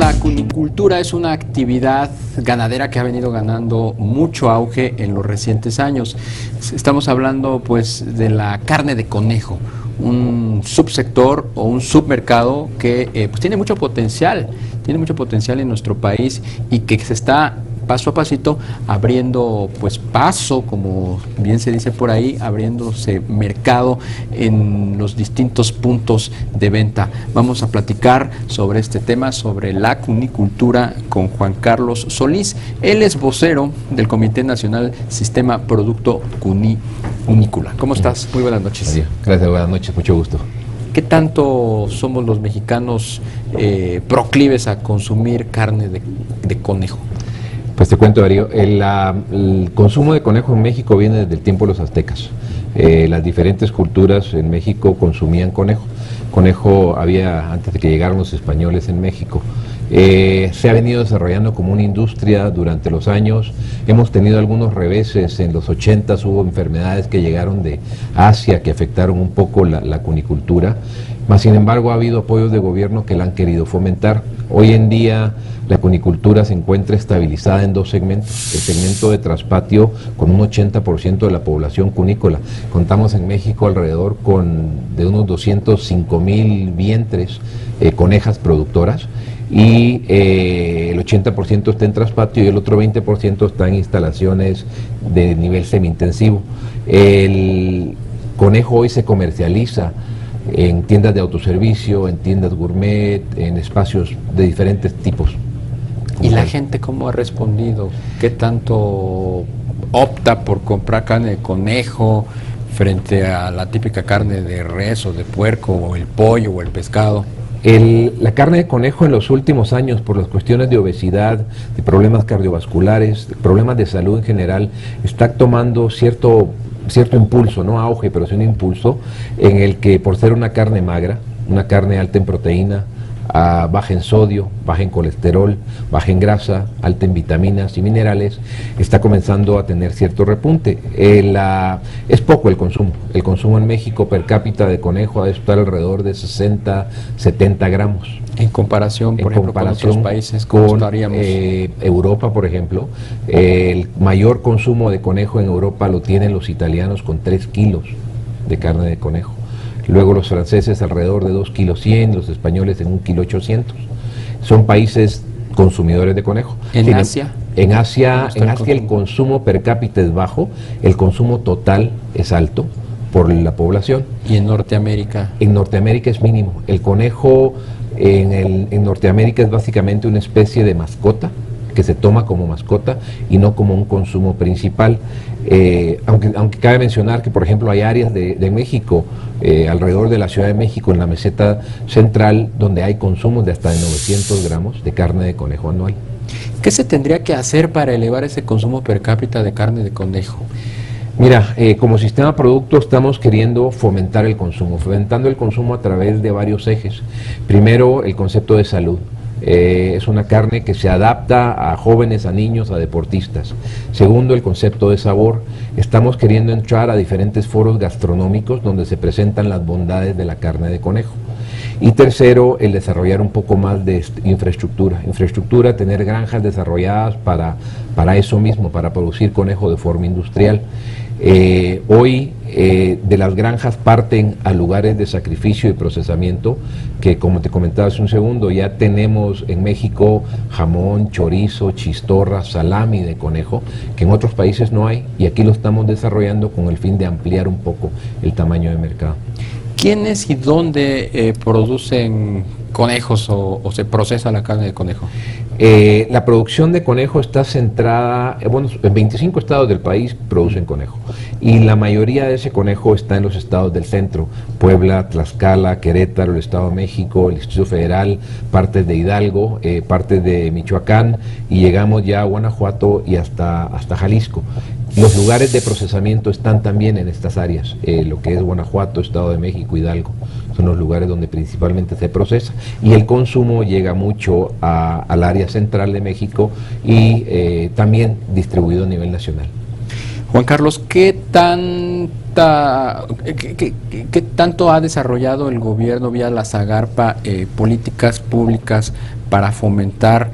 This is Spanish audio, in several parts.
la cunicultura es una actividad ganadera que ha venido ganando mucho auge en los recientes años. Estamos hablando pues de la carne de conejo, un subsector o un submercado que pues tiene mucho potencial en nuestro país y que se está paso a pasito abriendo pues paso, como bien se dice por ahí, abriéndose mercado en los distintos puntos de venta. Vamos a platicar sobre este tema, sobre la cunicultura, con Juan Carlos Solís. Él es vocero del Comité Nacional Sistema Producto Cunícola. ¿Cómo estás? Muy buenas noches. Gracias, buenas noches, mucho gusto. ¿Qué tanto somos los mexicanos proclives a consumir carne de conejo? Pues te cuento, Darío, el consumo de conejo en México viene desde el tiempo de los aztecas. Las diferentes culturas en México consumían conejo. Conejo había antes de que llegaran los españoles en México. Se ha venido desarrollando como una industria durante los años. Hemos tenido algunos reveses. En los 80s hubo enfermedades que llegaron de Asia que afectaron un poco la cunicultura. Mas, sin embargo, ha habido apoyos de gobierno que la han querido fomentar. Hoy en día la cunicultura se encuentra estabilizada en dos segmentos. El segmento de traspatio con un 80% de la población cunícola. Contamos en México alrededor de unos 205,000 vientres, conejas productoras, y el 80% está en traspatio y el otro 20% está en instalaciones de nivel semi-intensivo. El conejo hoy se comercializa en tiendas de autoservicio, en tiendas gourmet, en espacios de diferentes tipos. ¿Y la gente cómo ha respondido? ¿Qué tanto opta por comprar carne de conejo frente a la típica carne de res o de puerco, o el pollo o el pescado? La carne de conejo en los últimos años, por las cuestiones de obesidad, de problemas cardiovasculares, de problemas de salud en general, está tomando cierto impulso, no auge, pero sí un impulso, en el que por ser una carne magra, una carne alta en proteína, baja en sodio, baja en colesterol, baja en grasa, alta en vitaminas y minerales, está comenzando a tener cierto repunte. Es poco el consumo en México per cápita de conejo ha de estar alrededor de 60, 70 gramos. En comparación, por ejemplo, con otros países, ¿cómo estaríamos? Europa, por ejemplo, el mayor consumo de conejo en Europa lo tienen los italianos con 3 kilos de carne de conejo. Luego los franceses alrededor de 2,1 kilos, los españoles en 1,8 kilos. Son países consumidores de conejo. ¿En Asia? En Asia el consumo per cápita es bajo, el consumo total es alto por la población. ¿Y en Norteamérica? En Norteamérica es mínimo. El conejo en Norteamérica es básicamente una especie de mascota, que se toma como mascota y no como un consumo principal. Aunque cabe mencionar que, por ejemplo, hay áreas de México, alrededor de la Ciudad de México, en la meseta central, donde hay consumos de hasta de 900 gramos de carne de conejo anual. ¿Qué se tendría que hacer para elevar ese consumo per cápita de carne de conejo? Mira, como sistema producto estamos queriendo fomentando el consumo a través de varios ejes. Primero, el concepto de salud. Es una carne que se adapta a jóvenes, a niños, a deportistas. Segundo, el concepto de sabor. Estamos queriendo entrar a diferentes foros gastronómicos donde se presentan las bondades de la carne de conejo. Y tercero, el desarrollar un poco más de infraestructura, tener granjas desarrolladas para eso mismo, para producir conejo de forma industrial. Hoy de las granjas parten a lugares de sacrificio y procesamiento que, como te comentaba hace un segundo, ya tenemos en México jamón, chorizo, chistorra, salami de conejo, que en otros países no hay, y aquí lo estamos desarrollando con el fin de ampliar un poco el tamaño de mercado. ¿Quiénes y dónde producen conejos o se procesa la carne de conejo? La producción de conejo está centrada, en 25 estados del país producen conejo, y la mayoría de ese conejo está en los estados del centro: Puebla, Tlaxcala, Querétaro, el Estado de México, el Distrito Federal, partes de Hidalgo, partes de Michoacán, y llegamos ya a Guanajuato y hasta Jalisco. Los lugares de procesamiento están también en estas áreas, lo que es Guanajuato, Estado de México, Hidalgo, son los lugares donde principalmente se procesa, y el consumo llega mucho al área central de México y también distribuido a nivel nacional. Juan Carlos, ¿qué ¿Qué tanto ha desarrollado el gobierno vía la Zagarpa políticas públicas para fomentar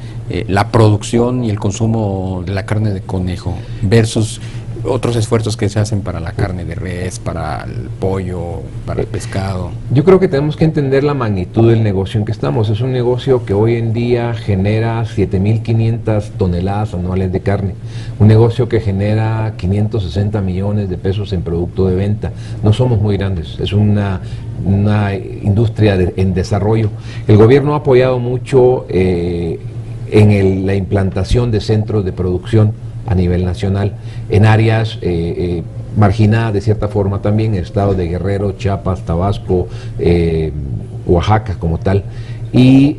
la producción y el consumo de la carne de conejo versus otros esfuerzos que se hacen para la carne de res, para el pollo, para el pescado? Yo creo que tenemos que entender la magnitud del negocio en que estamos. Es un negocio que hoy en día genera 7.500 toneladas anuales de carne. Un negocio que genera 560 millones de pesos en producto de venta. No somos muy grandes, es una industria en desarrollo. El gobierno ha apoyado mucho en la implantación de centros de producción a nivel nacional, en áreas marginadas de cierta forma también, en estados de Guerrero, Chiapas, Tabasco, Oaxaca como tal, y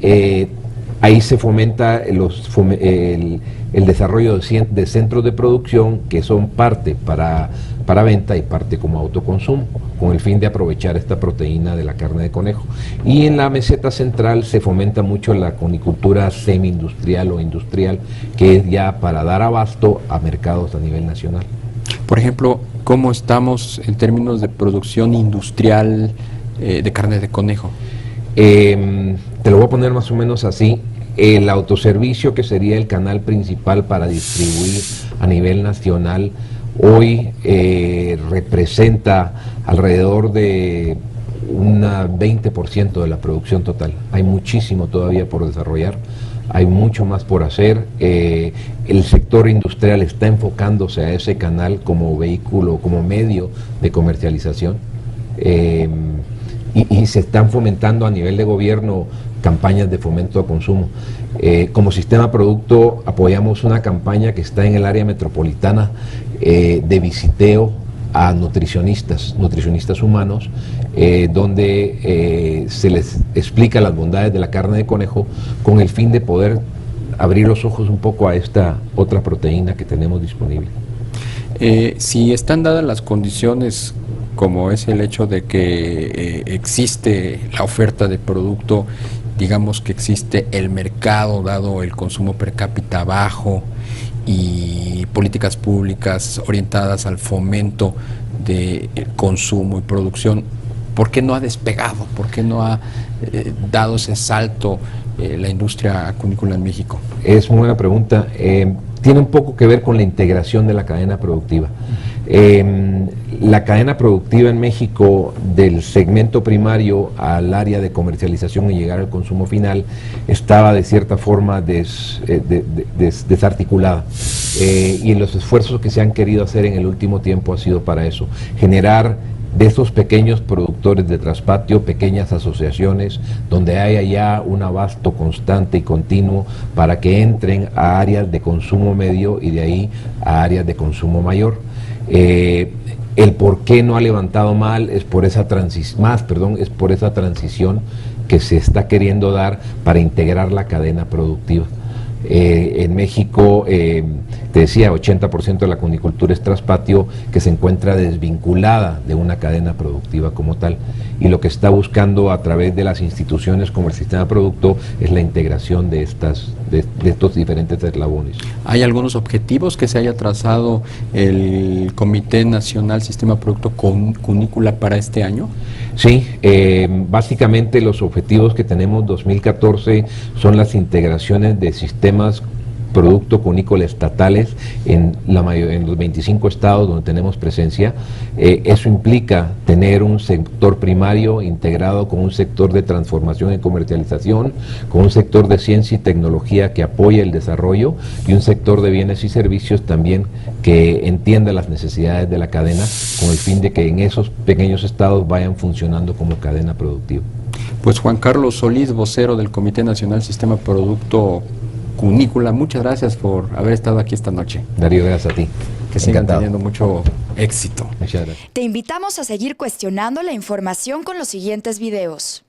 ahí se fomenta el desarrollo de centros de producción que son parte para venta y parte como autoconsumo, con el fin de aprovechar esta proteína de la carne de conejo. Y en la meseta central se fomenta mucho la conicultura semi-industrial o industrial, que es ya para dar abasto a mercados a nivel nacional. Por ejemplo, ¿cómo estamos en términos de producción industrial de carne de conejo? Te lo voy a poner más o menos así. El autoservicio, que sería el canal principal para distribuir a nivel nacional, hoy representa alrededor de un 20% de la producción total. Hay muchísimo todavía por desarrollar, hay mucho más por hacer. El sector industrial está enfocándose a ese canal como vehículo, como medio de comercialización, y se están fomentando a nivel de gobierno campañas de fomento a consumo. Como Sistema Producto apoyamos una campaña que está en el área metropolitana de visiteo a nutricionistas humanos, donde se les explica las bondades de la carne de conejo con el fin de poder abrir los ojos un poco a esta otra proteína que tenemos disponible. Si están dadas las condiciones, como es el hecho de que existe la oferta de producto, digamos que existe el mercado dado el consumo per cápita bajo y políticas públicas orientadas al fomento de consumo y producción, ¿por qué no ha despegado? ¿Por qué no ha dado ese salto la industria acuícola en México? Es muy buena pregunta. Tiene un poco que ver con la integración de la cadena productiva. La cadena productiva en México, del segmento primario al área de comercialización y llegar al consumo final, estaba de cierta forma desarticulada. Y los esfuerzos que se han querido hacer en el último tiempo ha sido para eso, generar de estos pequeños productores de traspatio, pequeñas asociaciones, donde haya ya un abasto constante y continuo para que entren a áreas de consumo medio y de ahí a áreas de consumo mayor. El por qué no ha levantado mal es por esa transición que se está queriendo dar para integrar la cadena productiva. En México, te decía, 80% de la conicultura es traspatio, que se encuentra desvinculada de una cadena productiva como tal, y lo que está buscando a través de las instituciones como el Sistema Producto es la integración de estos diferentes eslabones. ¿Hay algunos objetivos que se haya trazado el Comité Nacional Sistema Producto Cunícola para este año? Sí, básicamente los objetivos que tenemos 2014 son las integraciones de sistemas producto cunícola estatales en los 25 estados donde tenemos presencia. Eso implica tener un sector primario integrado con un sector de transformación y comercialización, con un sector de ciencia y tecnología que apoya el desarrollo y un sector de bienes y servicios también que entienda las necesidades de la cadena, con el fin de que en esos pequeños estados vayan funcionando como cadena productiva. Pues Juan Carlos Solís, vocero del Comité Nacional Sistema Producto Cunícola, muchas gracias por haber estado aquí esta noche. Darío, gracias a ti. Que sigan teniendo mucho éxito. Muchas gracias. Te invitamos a seguir cuestionando la información con los siguientes videos.